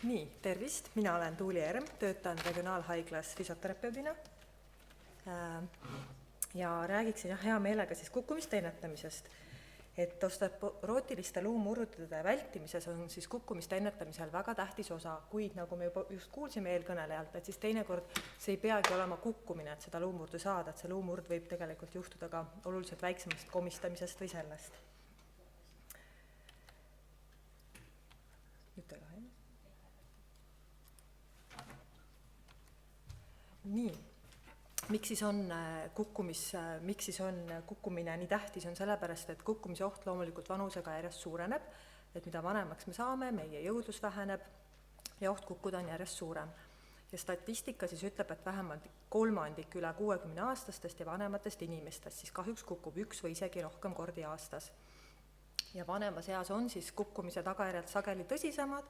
Nii, tervist, mina olen Tuuli Erm, töötan regionaalhaiglas füsioterapeudina ja räägiksin hea meelega siis kukkumiste ennetamisest. Et osteoporootiliste luumurdude vältimises on siis kukkumiste ennetamisel väga tähtis osa, kuid nagu me juba just kuulsime eelkõnelejalt, et siis teinekord see ei peagi olema kukkumine, et seda luumurdu saada, et see luumurd võib tegelikult juhtuda ka oluliselt väiksemast komistamisest või sellest. Nii, miks siis on kukkumine nii tähtis, on sellepärast, et kukkumise oht loomulikult vanusega järjest suureneb, et mida vanemaks me saame, meie jõudlus väheneb ja oht kukkuda on järjest suurem. Ja statistika siis ütleb, et vähemalt 1/3 üle 60-aastastest ja vanematest inimestest siis kahjuks kukub 1 või isegi rohkem kordi aastas. Ja vanemas eas on siis kukkumise tagajärjed sageli tõsisemad,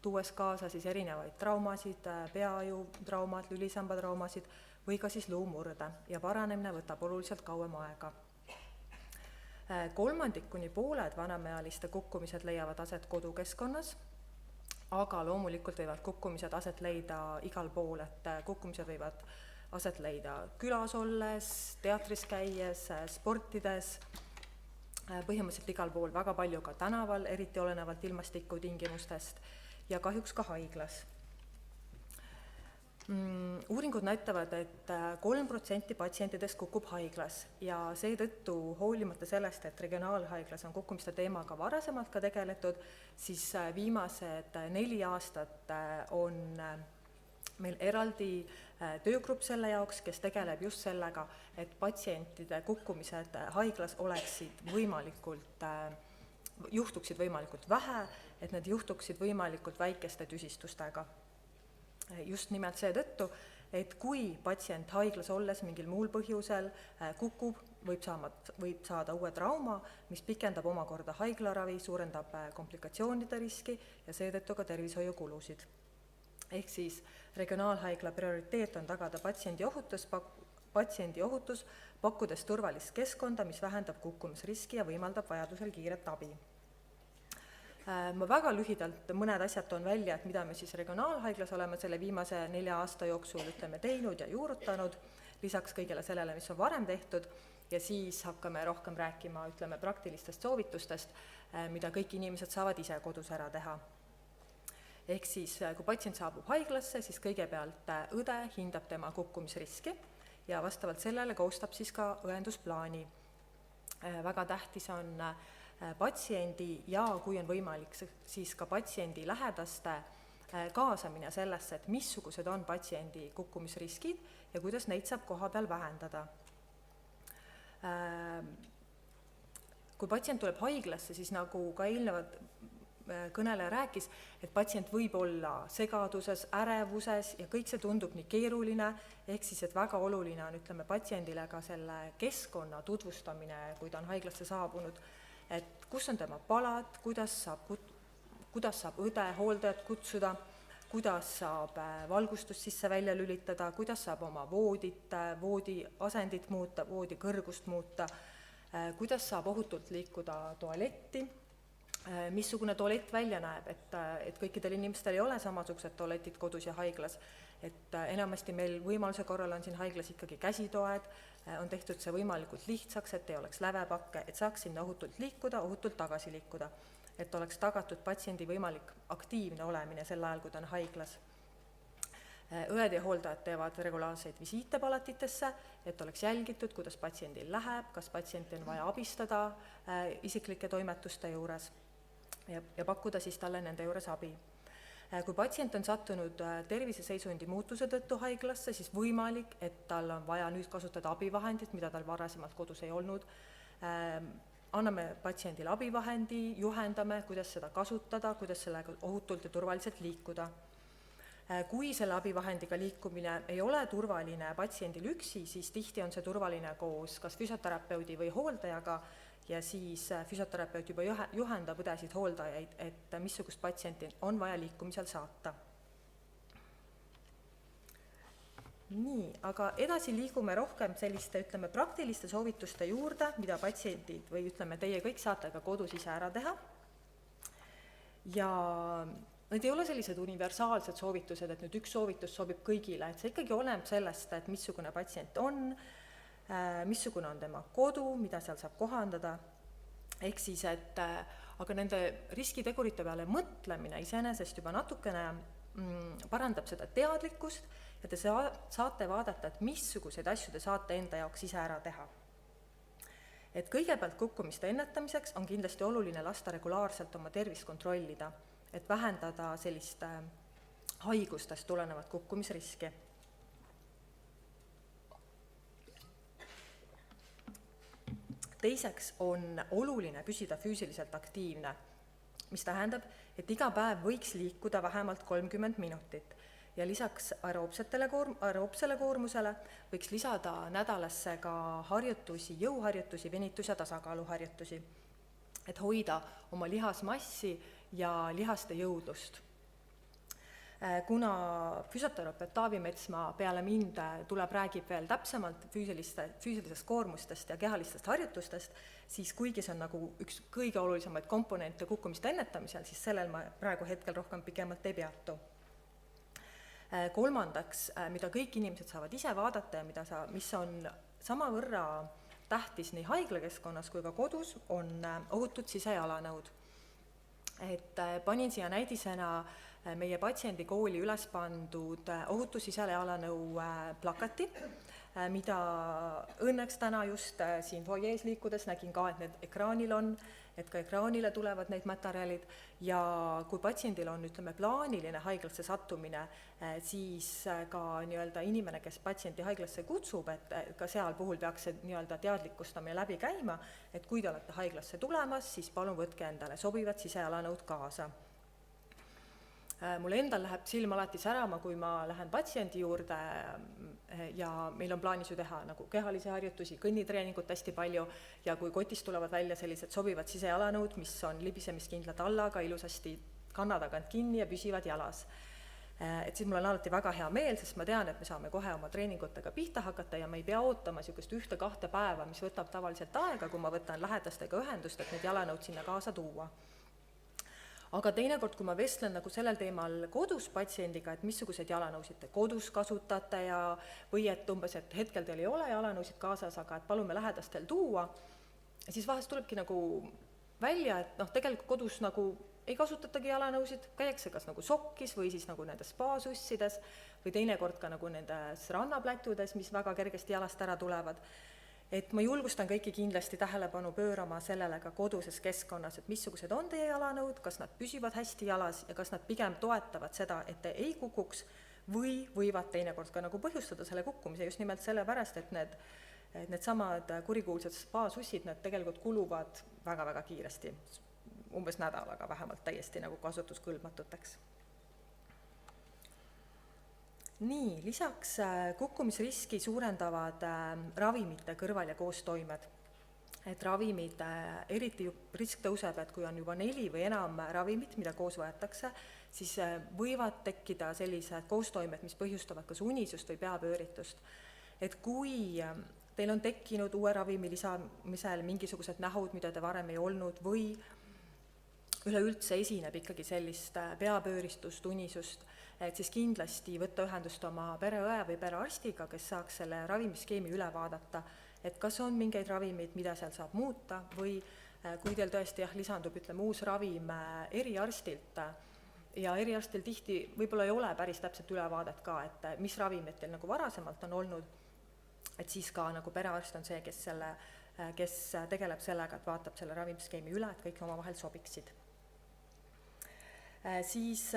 tuues kaasa siis erinevaid traumasid, peajutraumad, lülisambatraumasid või ka siis luumurde ja paranemine võtab oluliselt kauem aega. 1/3 kuni pooled vanemaealiste kukkumised leiavad aset kodukeskkonnas, aga loomulikult võivad kukkumised aset leida igal pool, et kukkumised võivad aset leida külas olles, teatris käies, sportides, põhimõtteliselt igal pool, väga palju ka tänaval, eriti olenevalt ilmastikutingimustest ja kahjuks ka haiglas. Uuringud näitavad, et 3% patsientidest kukub haiglas ja seetõttu hoolimata sellest, et regionaalhaiglas on kukkumiste teemaga varasemalt ka tegeletud, siis viimased 4 aastat on meil eraldi töögrupp selle jaoks, kes tegeleb just sellega, et patsientide kukkumised haiglas juhtuksid võimalikult vähe, et need juhtuksid võimalikult väikeste tüsistustega. Just nimelt seetõttu, et kui patsient haiglas olles mingil muul põhjusel kukub, võib saada uue trauma, mis pikendab omakorda haiglaravi, suurendab komplikatsioonide riski ja seetõttu ka tervishoiukulusid. Ehk siis regionaalhaigla prioriteet on tagada patsiendi ohutus, pakkudes turvalist keskkonda, mis vähendab kukkumisriski ja võimaldab vajadusel kiiret abi. Ma väga lühidalt mõned asjad toon välja, et mida me siis regionaalhaiglas oleme selle viimase 4 aasta jooksul teinud ja juurutanud, lisaks kõigele sellele, mis on varem tehtud, ja siis hakkame rohkem rääkima praktilistest soovitustest, mida kõik inimesed saavad ise kodus ära teha. Ehk siis, kui patsient saabub haiglasse, siis kõigepealt õde hindab tema kukkumisriski ja vastavalt sellele koostab siis ka õendusplaani. Väga tähtis on patsiendi ja kui on võimalik, siis ka patsiendi lähedaste kaasamine sellesse, et missugused on patsiendi kukkumisriskid ja kuidas neid saab koha peal vähendada. Kui patsient tuleb haiglasse, siis nagu ka eelnevad kõneleja rääkis, et patsient võib olla segaduses, ärevuses ja kõik see tundub nii keeruline, ehk siis, et väga oluline on patsiendile ka selle keskkonna tutvustamine, kui ta on haiglasse saabunud, et kus on tema palad, kuidas saab õde, hooldajat kutsuda, kuidas saab valgustust sisse välja lülitada, kuidas saab oma voodi asendit muuta, voodi kõrgust muuta, kuidas saab ohutult liikuda tualetti, missugune tualett välja näeb, et kõikidel inimestel ei ole samasugused tualetid kodus ja haiglas, et enamasti meil võimaluse korral on siin haiglas ikkagi käsitoed, on tehtud see võimalikult lihtsaks, et ei oleks lävepakke, et saaks sinna ohutult liikuda, ohutult tagasi liikuda, et oleks tagatud patsiendi võimalik aktiivne olemine sel ajal, kui ta on haiglas. Õed ja hooldajad teevad regulaarseid visiite palatitesse, et oleks jälgitud, kuidas patsiendil läheb, kas patsienti on vaja abistada isiklike toimetuste juures ja pakkuda siis talle nende juures abi. Kui patsient on sattunud terviseseisundi muutuse tõttu haiglasse, siis võimalik, et tal on vaja nüüd kasutada abivahendit, mida tal varasemalt kodus ei olnud. Anname patsiendile abivahendi, juhendame, kuidas seda kasutada, kuidas sellega ohutult ja turvaliselt liikuda. Kui selle abivahendiga liikumine ei ole turvaline patsiendil üksi, siis tihti on see turvaline koos kas füsioterapeudi või hooldajaga ja siis füsioterapeut juba juhendab õdesid hooldajaid, et missugust patsienti on vaja liikumisel saata. Nii, aga edasi liigume rohkem selliste, praktiliste soovituste juurde, mida patsiendid või teie kõik saate ka kodus ise ära teha. Ja need ei ole sellised universaalsed soovitused, et nüüd üks soovitus sobib kõigile, et see ikkagi oleneb sellest, et missugune patsient on, missugune on tema kodu, mida seal saab kohandada, ehk siis, et aga nende riskitegurite peale mõtlemine iseenesest juba natukene parandab seda teadlikkust ja te saate vaadata, et missuguseid asju te saate enda jaoks ise ära teha. Et kõigepealt kukkumiste ennetamiseks on kindlasti oluline lasta regulaarselt oma tervist kontrollida, et vähendada sellist haigustest tulenevat kukkumisriski. Teiseks on oluline püsida füüsiliselt aktiivne, mis tähendab, et iga päev võiks liikuda vähemalt 30 minutit ja lisaks aeroobsele koormusele võiks lisada nädalasse ka harjutusi, jõuharjutusi, venitus- ja tasakaaluharjutusi, et hoida oma lihasmassi ja lihaste jõudlust. Kuna füsioterapeut Taavi Metsmaa peale mind räägib veel täpsemalt füüsilisest koormustest ja kehalistest harjutustest, siis kuigi see on nagu üks kõige olulisemaid komponente kukkumiste ennetamisel, siis sellel ma praegu hetkel rohkem pikemalt ei peatu. Kolmandaks, mida kõik inimesed saavad ise vaadata ja mis on samavõrra tähtis nii haiglakeskkonnas kui ka kodus, on ohutud sisejalanõud. Et panin siia näidisena meie patsiendikooli üles pandud ohutu sisejalanõu plakati, mida õnneks täna just siin foyees liikudes nägin ka, et need ekraanil on, et ka ekraanile tulevad need materjalid ja kui patsiendil on, plaaniline haiglasse sattumine, siis ka inimene, kes patsienti haiglasse kutsub, et ka seal puhul peaks see teadlikustamine läbi käima, et kui te olete haiglasse tulemas, siis palun võtke endale sobivad sisejalanõud kaasa. Mul endal läheb silm alati särama, kui ma lähen patsiendi juurde ja meil on plaanis ju teha nagu kehalisi harjutusi, kõnnitreeningut hästi palju ja kui kotist tulevad välja sellised sobivad sisejalanõud, mis on libisemiskindla tallaga, ilusasti kanna tagant kinni ja püsivad jalas. Et siis mul on alati väga hea meel, sest ma tean, et me saame kohe oma treeningutega pihta hakata ja ma ei pea ootama sihukest 1-2 päeva, mis võtab tavaliselt aega, kui ma võtan lähedastega ühendust, et need jalanõud sinna kaasa tuua. Aga teinekord, kui ma vestlen nagu sellel teemal kodus patsiendiga, et missuguseid jalanõusid te kodus kasutate ja või et umbes, et hetkel teil ei ole jalanõusid kaasas, aga et palume lähedastel tuua, siis vahest tulebki nagu välja, et tegelikult kodus nagu ei kasutatagi jalanõusid, käiakse kas nagu sokkis või siis nagu nendes spaasussides või teinekord ka nagu nendes rannaplätudes, mis väga kergesti jalast ära tulevad. Et ma julgustan kõiki kindlasti tähelepanu pöörama sellele ka koduses keskkonnas, et missugused on teie jalanõud, kas nad püsivad hästi jalas ja kas nad pigem toetavad seda, et te ei kukuks või võivad teinekord ka nagu põhjustada selle kukkumise just nimelt sellepärast, et needsamad kurikuulsad spaasussid, need tegelikult kuluvad väga-väga kiiresti, umbes nädalaga vähemalt täiesti nagu kasutuskõlbmatuteks. Nii, lisaks kukkumisriski suurendavad ravimite kõrval- ja koostoimed. Et ravimid, eriti risk tõuseb, et kui on juba 4 või enam ravimit, mida koos võetakse, siis võivad tekkida sellised koostoimed, mis põhjustavad kas unisust või peapööritust. Et kui teil on tekkinud uue ravimi lisamisel mingisugused nähud, mida te varem ei olnud või üleüldse esineb ikkagi sellist peapööristust, unisust, et siis kindlasti võtta ühendust oma pereõe või perearstiga, kes saaks selle ravimiskeemi üle vaadata, et kas on mingeid ravimeid, mida seal saab muuta või kui teil tõesti lisandub uus ravim eriarstilt ja eriarstil tihti võib-olla ei ole päris täpselt ülevaadet ka, et mis ravimid teil nagu varasemalt on olnud, et siis ka nagu perearst on see, kes tegeleb sellega, et vaatab selle ravimiskeemi üle, et kõik omavahel sobiksid. Siis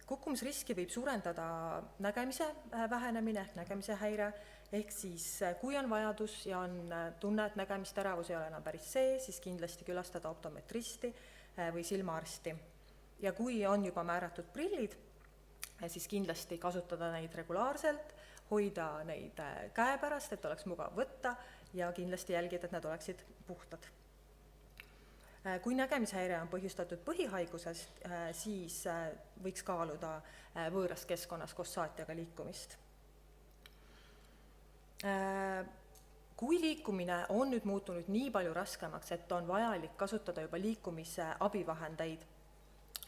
kukkumisriski võib suurendada nägemise vähenemine ehk nägemise häire, ehk siis kui on vajadus ja on tunne, et nägemisteravus ei ole enam päris see, siis kindlasti külastada optometristi või silmaarsti. Ja kui on juba määratud prillid, siis kindlasti kasutada neid regulaarselt, hoida neid käepärast, et oleks mugav võtta ja kindlasti jälgida, et nad oleksid puhtad. Kui nägemishäire on põhjustatud põhihaigusest, siis võiks kaaluda võõras keskkonnas kossaatiaga liikumist. Kui liikumine on nüüd muutunud nii palju raskemaks, et on vajalik kasutada juba liikumise abivahendeid,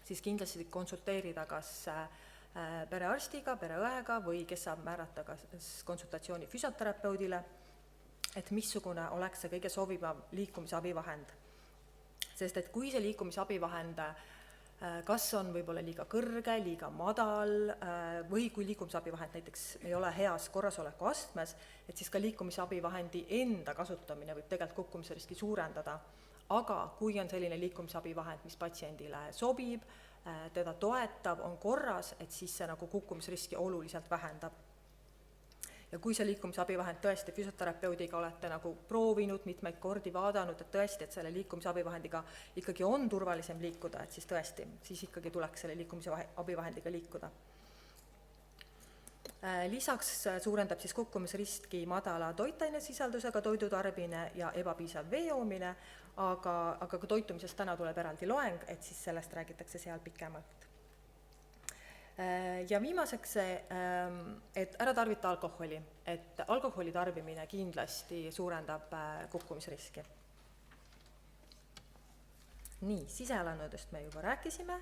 siis kindlasti konsulteerida kas perearstiga, pereõega või kes saab määrata kas konsultatsiooni füsioterapeudile, et missugune oleks see kõige sobivam liikumisabivahend. Sest et kui see liikumisabivahend kas on võib-olla liiga kõrge, liiga madal või kui liikumisabivahend näiteks ei ole heas korrasoleku astmes, et siis ka liikumisabivahendi enda kasutamine võib tegelikult kukkumise riski suurendada. Aga kui on selline liikumisabivahend, mis patsiendile sobib, teda toetab, on korras, et siis see nagu kukkumisriski oluliselt vähendab. Ja kui see liikumisabivahend tõesti füsioterapeudiga olete nagu proovinud mitmeid kordi vaadanud, et tõesti, et selle liikumisabivahendiga ikkagi on turvalisem liikuda, et siis tõesti, siis ikkagi tuleks selle liikumisabivahendiga liikuda. Lisaks suurendab siis kukkumisriski madala toitainesisaldusega toidu tarbimine ja ebapiisav vee joomine, aga ka toitumisest täna tuleb eraldi loeng, et siis sellest räägitakse seal pikemalt. Ja viimaseks see, et ära tarvita alkoholi, et alkoholi tarbimine kindlasti suurendab kukkumisriski. Nii, siseelanõudest me juba rääkisime.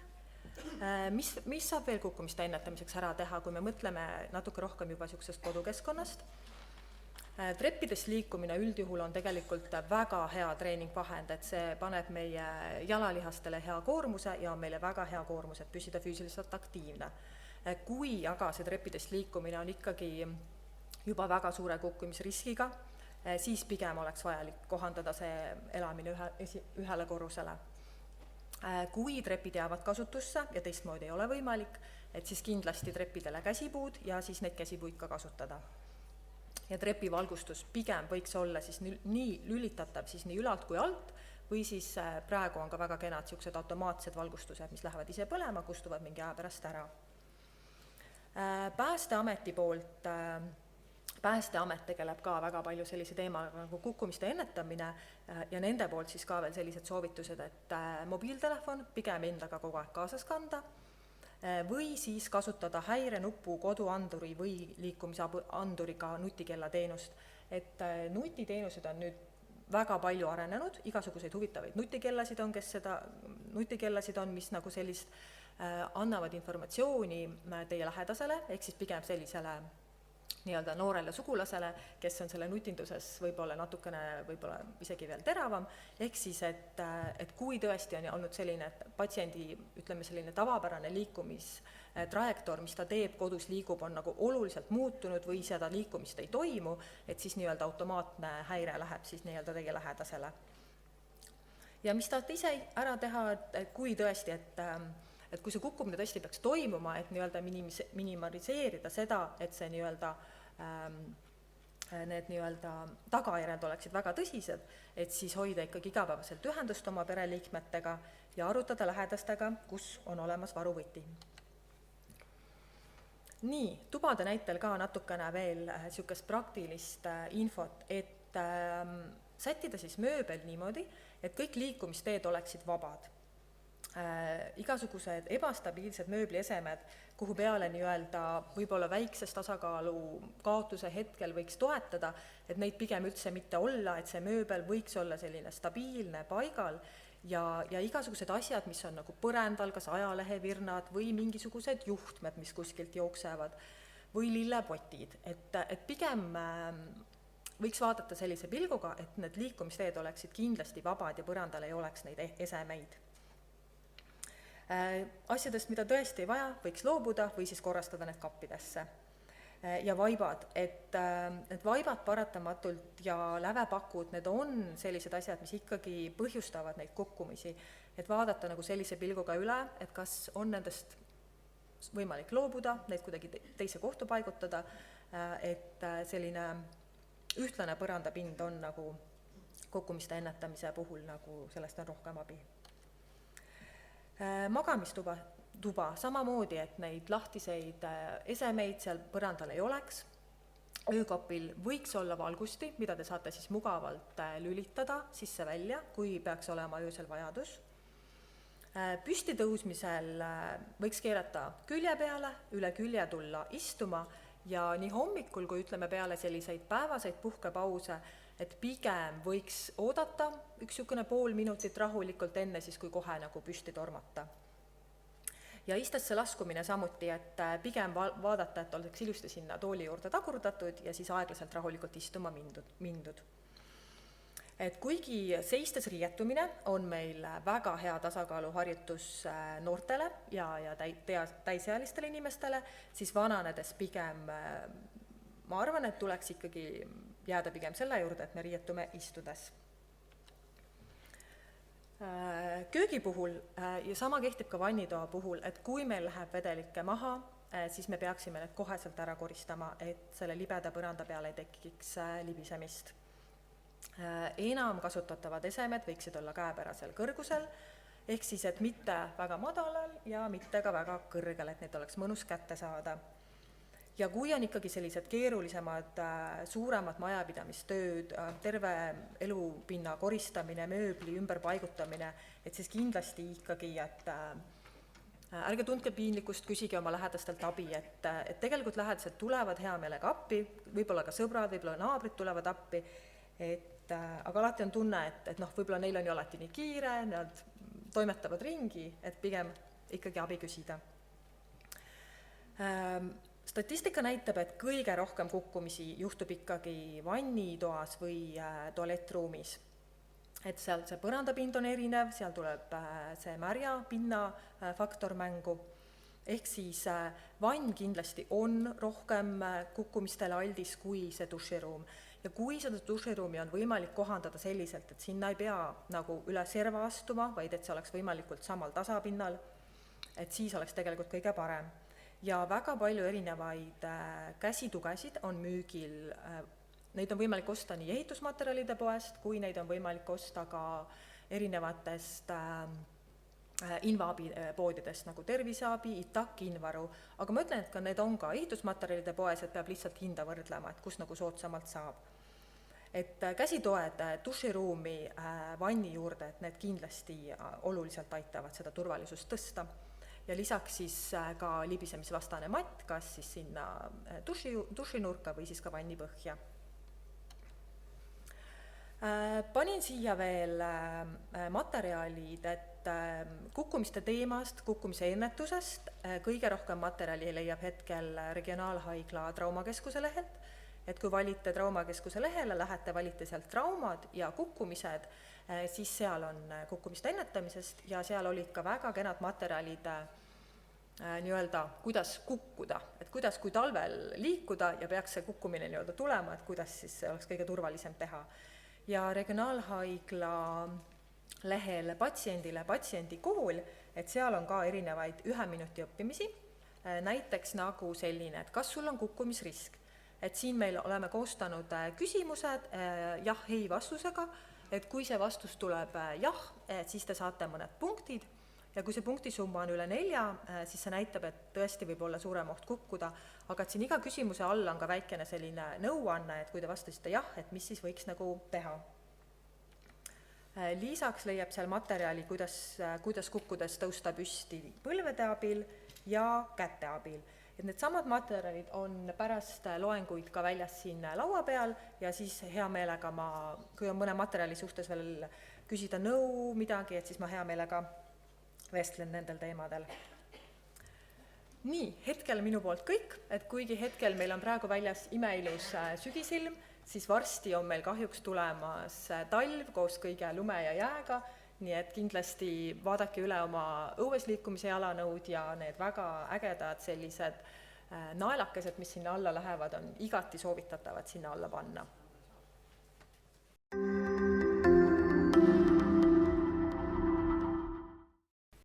Mis saab veel kukkumiste ennetamiseks ära teha, kui me mõtleme natuke rohkem juba niisugusest kodukeskkonnast? Treppides liikumine üldjuhul on tegelikult väga hea treeningvahend, et see paneb meie jalalihastele hea koormuse ja on meile väga hea koormus, et püsida füüsiliselt aktiivne. Kui aga see treppidest liikumine on ikkagi juba väga suure kukkumisriskiga, siis pigem oleks vajalik kohandada see elamine ühele korrusele. Kui trepid jäävad kasutusse ja teistmoodi ei ole võimalik, et siis kindlasti treppidele käsipuud ja siis neid käsipuid ka kasutada. Ja trepivalgustus pigem võiks olla siis nii lülitatav siis nii ülalt kui alt või siis praegu on ka väga kenad niisugused automaatsed valgustused, mis lähevad ise põlema, kustuvad mingi aja pärast ära. Päästeameti poolt, Päästeamet tegeleb ka väga palju sellise teemaga nagu kukkumiste ennetamine ja nende poolt siis ka veel sellised soovitused, et mobiiltelefon pigem endaga kogu aeg kaasas kanda või siis kasutada häirenupu, koduanduri või liikumisanduriga nutikella teenust. Et nutiteenused on nüüd väga palju arenenud, igasuguseid huvitavaid nutikellasid on, nutikellasid on, mis nagu sellist annavad informatsiooni teie lähedasele, ehk siis pigem sellisele nii-öelda noorele sugulasele, kes on selle nutinduses võib-olla natukene võib-olla isegi veel teravam, ehk siis, et kui tõesti on olnud selline, et patsiendi, ütleme selline tavapärane liikumistrajektoor, mis ta teeb, kodus liigub, on nagu oluliselt muutunud või seda liikumist ei toimu, et siis nii-öelda automaatne häire läheb siis nii-öelda teie lähedasele. Ja mis tahate ise ära teha, et kui tõesti, et kui see kukkumine tõesti peaks toimuma, et nii-öelda minimaliseerida seda, et see nii-öelda need nii-öelda tagajärjed oleksid väga tõsised, et siis hoida ikkagi igapäevaselt ühendust oma pereliikmetega ja arutada lähedastega, kus on olemas varuvõti. Nii, tubade näitel ka natukene veel niisugust praktilist infot, et sättida siis mööbel niimoodi, et kõik liikumisteed oleksid vabad. Igasugused ebastabiilsed mööbliesemed, kuhu peale nii-öelda võib-olla väikses tasakaalu kaotuse hetkel võiks toetada, et neid pigem üldse mitte olla, et see mööbel võiks olla selline stabiilne paigal ja igasugused asjad, mis on nagu põrandal, kas ajalehevirnad või mingisugused juhtmed, mis kuskilt jooksevad või lillepotid, et pigem võiks vaadata sellise pilguga, et need liikumisteed oleksid kindlasti vabad ja põrandal ei oleks neid esemeid. Asjadest, mida tõesti ei vaja, võiks loobuda või siis korrastada need kappidesse. Ja vaibad, et vaibad paratamatult ja lävepakud, need on sellised asjad, mis ikkagi põhjustavad neid kukkumisi, et vaadata nagu sellise pilguga üle, et kas on nendest võimalik loobuda, neid kuidagi teise kohta paigutada, et selline ühtlane põrandapind on nagu kukkumiste ennetamise puhul, nagu sellest on rohkem abi. Magamistuba samamoodi, et neid lahtiseid esemeid seal põrandal ei oleks. Öökapil võiks olla valgusti, mida te saate siis mugavalt lülitada sisse välja, kui peaks olema öösel vajadus. Püsti tõusmisel võiks keerata külje peale, üle külje tulla istuma ja nii hommikul, kui ütleme peale selliseid päevaseid puhkepause, et pigem võiks oodata üks niisugune pool minutit rahulikult enne siis, kui kohe nagu püsti tormata. ja istesse laskumine samuti, et pigem vaadata, et oleks ilusti sinna tooli juurde tagurdatud ja siis aeglaselt rahulikult istuma mindud. Et kuigi seistes riietumine on meil väga hea tasakaaluharjutus noortele ja täisealistele inimestele, siis vananedes pigem ma arvan, et tuleks ikkagi jääda pigem selle juurde, et me riietume istudes. Köögi puhul ja sama kehtib ka vannitoa puhul, et kui meil läheb vedelikke maha, siis me peaksime need koheselt ära koristama, et selle libeda põranda peale ei tekiks libisemist. Enam kasutatavad esemed võiksid olla käepärasel kõrgusel, ehk siis, et mitte väga madalal ja mitte ka väga kõrgel, et need oleks mõnus kätte saada. Ja kui on ikkagi sellised keerulisemad, suuremad majapidamistööd, terve elupinna koristamine, mööbli ümberpaigutamine, et siis kindlasti ikkagi, et ärge tundke piinlikkust, küsige oma lähedastelt abi, et tegelikult lähedased tulevad hea meelega appi, võib-olla ka sõbrad, võib-olla naabrid tulevad appi, aga alati on tunne, et võib-olla neil on ju alati nii kiire, nad toimetavad ringi, et pigem ikkagi abi küsida. Statistika näitab, et kõige rohkem kukkumisi juhtub ikkagi vannitoas või tualettruumis. Et seal see põrandapind on erinev, seal tuleb see märja pinna faktor mängu. Ehk siis vann kindlasti on rohkem kukkumistele aldis kui see duširuum. Ja kui seda duširuumi on võimalik kohandada selliselt, et sinna ei pea nagu üle serva astuma, vaid et see oleks võimalikult samal tasapinnal, et siis oleks tegelikult kõige parem. Ja väga palju erinevaid käsitugesid on müügil, neid on võimalik osta nii ehitusmaterjalide poest, kui neid on võimalik osta ka erinevatest invaabipoodidest nagu Terviseabi, Itak, Invaru, aga ma ütlen, et ka need on ka ehitusmaterjalide poes, et peab lihtsalt hinda võrdlema, et kus nagu soodsamalt saab. Et käsitoed duširuumi vanni juurde, et need kindlasti oluliselt aitavad seda turvalisust tõsta. Ja lisaks siis ka libisemisvastane matt, kas siis sinna dušinurka või siis ka vanni põhja. Panin siia veel materjalid, et kukkumiste teemast, kukkumise ennetusest kõige rohkem materjali leiab hetkel Regionaalhaigla Traumakeskuse lehelt, et kui valite Traumakeskuse lehele, lähete, valite sealt traumad ja kukkumised, siis seal on kukkumiste ennetamisest ja seal olid ka väga kenad materjalid nii-öelda, kuidas kukkuda, et kuidas, kui talvel liikuda ja peaks see kukkumine nii-öelda tulema, et kuidas siis see oleks kõige turvalisem teha. Ja Regionaalhaigla lehel patsiendile patsiendikool, et seal on ka erinevaid 1 minuti õppimisi, näiteks nagu selline, et kas sul on kukkumisrisk, et siin meil oleme koostanud küsimused jah-ei vastusega, et kui see vastus tuleb jah, siis te saate mõned punktid ja kui see punktisumma on üle 4, siis see näitab, et tõesti võib olla suurem oht kukkuda, aga et siin iga küsimuse all on ka väikene selline nõuanne, et kui te vastasite jah, et mis siis võiks nagu teha. Lisaks leiab seal materjali, kuidas kukkudes tõusta püsti põlvede abil ja käte abil. Et need samad materjalid on pärast loenguid ka väljas siin laua peal ja siis hea meelega kui on mõne materjali suhtes veel küsida nõu midagi, et siis ma hea meelega vestlen nendel teemadel. Nii, hetkel minu poolt kõik, et kuigi hetkel meil on praegu väljas imeilus sügisilm, siis varsti on meil kahjuks tulemas talv koos kõige lume ja jääga, nii et kindlasti vaadake üle oma õues liikumise jalanõud ja need väga ägedad sellised naelakesed, mis sinna alla lähevad, on igati soovitatavad sinna alla panna.